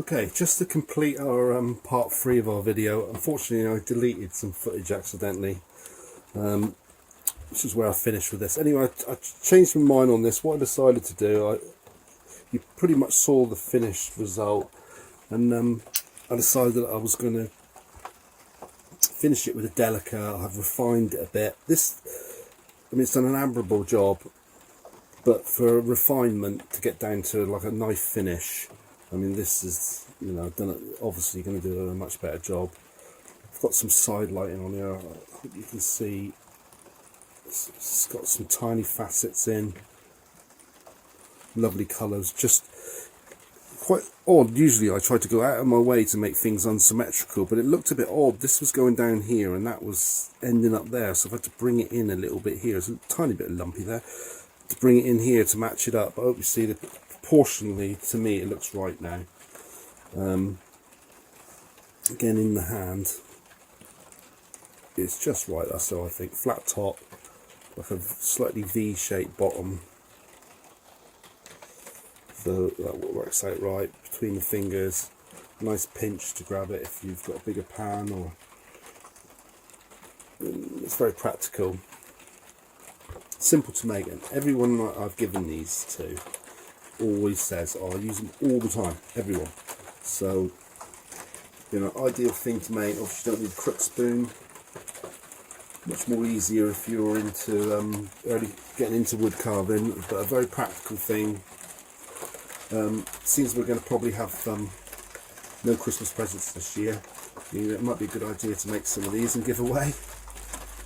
Okay, just to complete our part 3 of our video, unfortunately I deleted some footage accidentally, which is where I finished with this. Anyway, I changed my mind on this. What I decided to do, you pretty much saw the finished result, and I decided that I was going to finish it with a Delica. I've refined it a bit. It's done an admirable job, but for refinement to get down to like a knife finish, this is, done it, obviously going to do a much better job. I've got some side lighting on here. I hope you can see. It's got some tiny facets in. Lovely colours. Just quite odd. Usually I try to go out of my way to make things unsymmetrical, but it looked a bit odd. This was going down here and that was ending up there, so I've had to bring it in a little bit here. It's a tiny bit lumpy there. To bring it in here to match it up. I hope you see that proportionally, to me, it looks right now. Again, in the hand, it's just right. That's so I think. Flat top, like a slightly V-shaped bottom. So that works out right between the fingers. Nice pinch to grab it if you've got a bigger pan, or it's very practical. Simple to make, and everyone that I've given these to always says, "Oh, I use them all the time." Everyone. So, ideal thing to make. Obviously, you don't need a crook spoon. Much more easier if you're into getting into wood carving, but a very practical thing. Seems we're going to probably have no Christmas presents this year. It might be a good idea to make some of these and give away.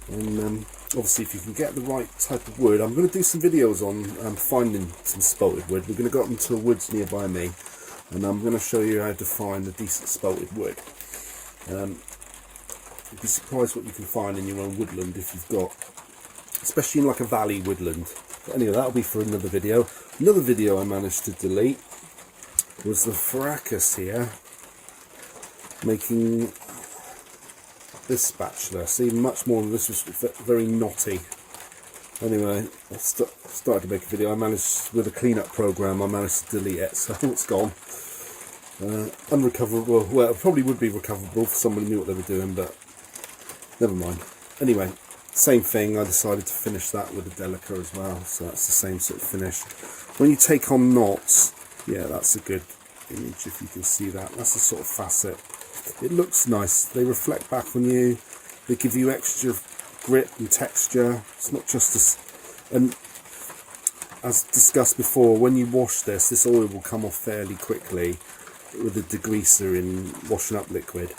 And obviously, if you can get the right type of wood, I'm going to do some videos on finding some spalted wood. We're going to go up into the woods nearby me, and I'm going to show you how to find a decent spalted wood. You'd be surprised what you can find in your own woodland if you've got, especially in like a valley woodland. But anyway, that'll be for another video. Another video I managed to delete was the Fracas here, making this spatula. See, much more of this was very knotty. Anyway, I started to make a video. I managed, with a cleanup program, I managed to delete it, so it's gone. Unrecoverable. Well, it probably would be recoverable for someone who knew what they were doing, but never mind. Anyway, same thing. I decided to finish that with a Delica as well, so that's the same sort of finish. When you take on knots, yeah, that's a good image if you can see that. That's the sort of facet. It looks nice. They reflect back on you. They give you extra grip and texture. It's not just and as discussed before, when you wash this oil will come off fairly quickly with a degreaser in washing up liquid.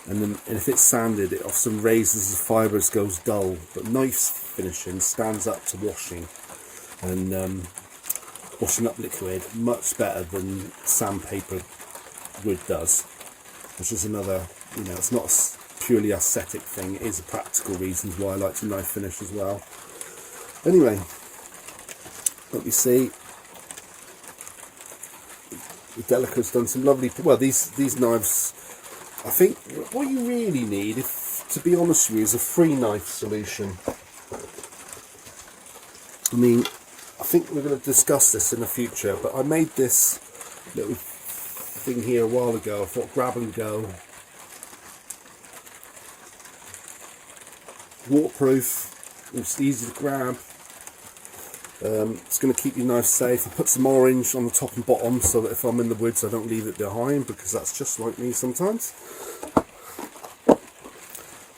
And if it's sanded, it often raises the fibres, goes dull. But knife finishing stands up to washing, and washing up liquid much better than sandpaper wood does. Which is another, it's not a purely aesthetic thing. It is a practical reasons why I like to knife finish as well. Anyway, let me see. The Delica's done some lovely. Well, these knives. I think what you really need, to be honest with you, is a free knife solution. I think we're going to discuss this in the future, but I made this little thing here a while ago. I thought grab and go. Waterproof, it's easy to grab. It's going to keep your knife safe. I put some orange on the top and bottom so that if I'm in the woods I don't leave it behind, because that's just like me sometimes.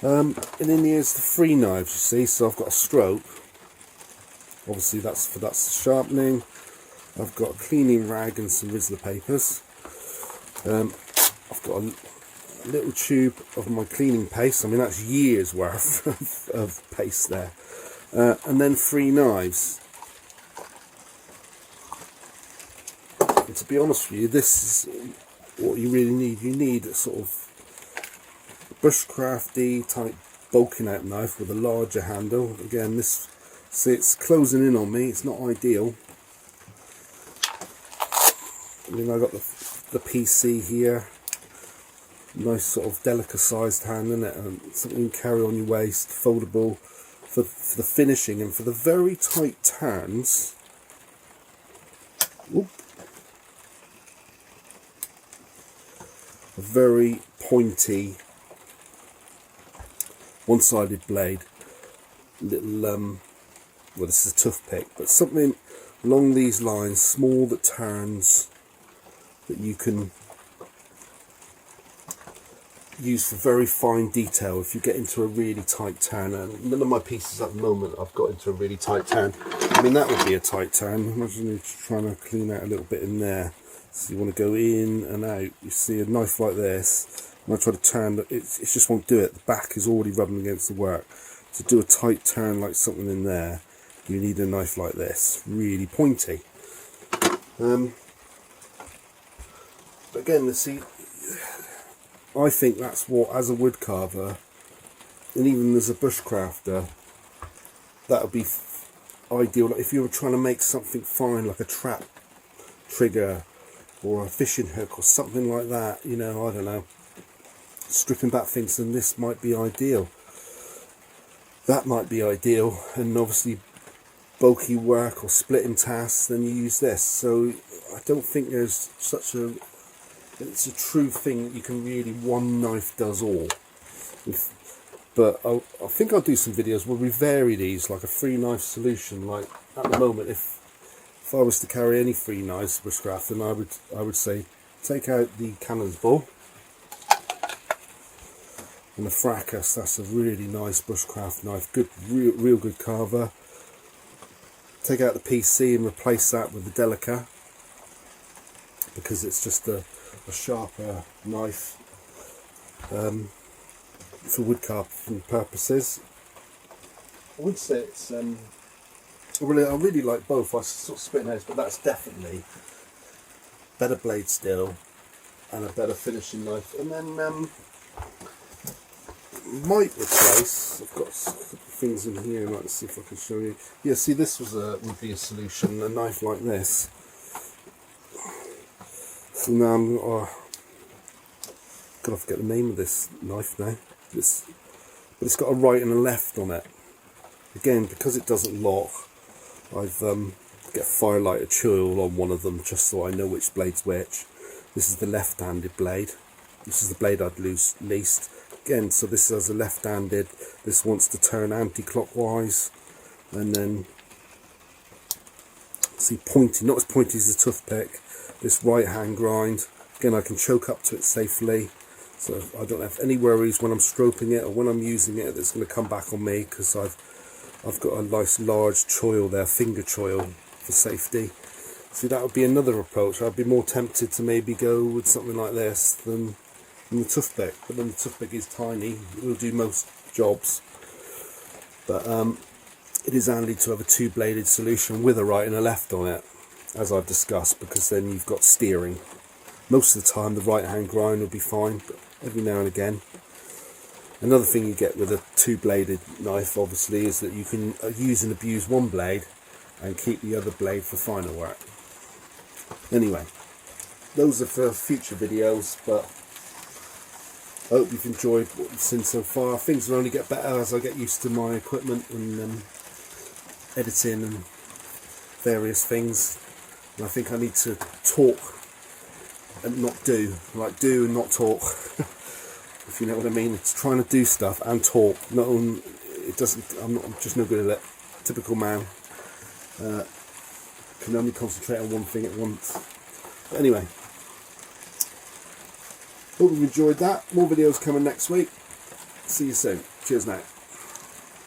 And then here's the free knives, you see. So I've got a stroke. Obviously that's sharpening. I've got a cleaning rag and some Rizzler papers. I've got a little tube of my cleaning paste. That's years worth of paste there. And then 3 knives. And to be honest with you, this is what you really need. You need a sort of bushcrafty type bulking out knife with a larger handle. Again, see, it's closing in on me. It's not ideal. I got the PC here. Nice sort of Delica sized hand, isn't it? And something you can carry on your waist, foldable for the finishing, and for the very tight turns. Whoop. a very pointy one-sided blade, little well, this is a toothpick, but something along these lines, small, that turns, that you can use for very fine detail if you get into a really tight turn. And none of my pieces at the moment I've got into a really tight turn. I mean, that would be a tight turn. Imagine you're trying to clean out a little bit in there. So you want to go in and out. You see a knife like this, when I try to turn, it just won't do it. The back is already rubbing against the work. To do a tight turn like something in there, you need a knife like this, really pointy. But again, you see, I think that's what, as a wood carver, and even as a bushcrafter, that would be ideal. Like if you were trying to make something fine, like a trap trigger or a fishing hook or something like that, you know, I don't know, stripping back things, then this might be ideal. That might be ideal. And obviously bulky work or splitting tasks, then you use this. So I don't think there's such a, it's a true thing that you can really, one knife does all. But I think I'll do some videos where we vary these, like a 3-knife solution. Like at the moment, if I was to carry any 3 knives bushcraft, then I would say take out the cannon's ball and the fracas. That's a really nice bushcraft knife, good, real good carver. Take out the PC and replace that with the Delica, because it's just a sharper knife for wood carving purposes. I would say it's I really like both. I sort of split hairs, but that's definitely better blade still and a better finishing knife. And then might replace, I've got things in here, let's see if I can show you. Yeah, see, this would be a solution, a knife like this. So now I'm gotta forget the name of this knife now. But it's got a right and a left on it. Again, because it doesn't lock, I've get a firelighter choil on one of them just so I know which blade's which. This is the left-handed blade. This is the blade I'd least. Again, so this is a left-handed. This wants to turn anti-clockwise, and then see pointy, not as pointy as the toothpick. This right-hand grind. Again, I can choke up to it safely, so I don't have any worries when I'm stroking it or when I'm using it that's going to come back on me, because I've got a nice large choil there, finger choil for safety. See, that would be another approach. I'd be more tempted to maybe go with something like this than the toothpick, but then the toothpick is tiny, it will do most jobs. But it is handy to have a 2-bladed solution with a right and a left on it, as I've discussed, because then you've got steering. Most of the time the right hand grind will be fine, but every now and again. Another thing you get with a 2-bladed knife obviously is that you can use and abuse one blade and keep the other blade for finer work. Anyway, those are for future videos, but I hope you've enjoyed what you've seen so far. Things will only get better as I get used to my equipment and editing and various things. And I think I need to talk and not do, like do and not talk. If you know what I mean. It's trying to do stuff and talk. Not on, it doesn't. I'm just no good at it. Typical man. Can only concentrate on one thing at once. But anyway. Hope you've enjoyed that. More videos coming next week. See you soon. Cheers now.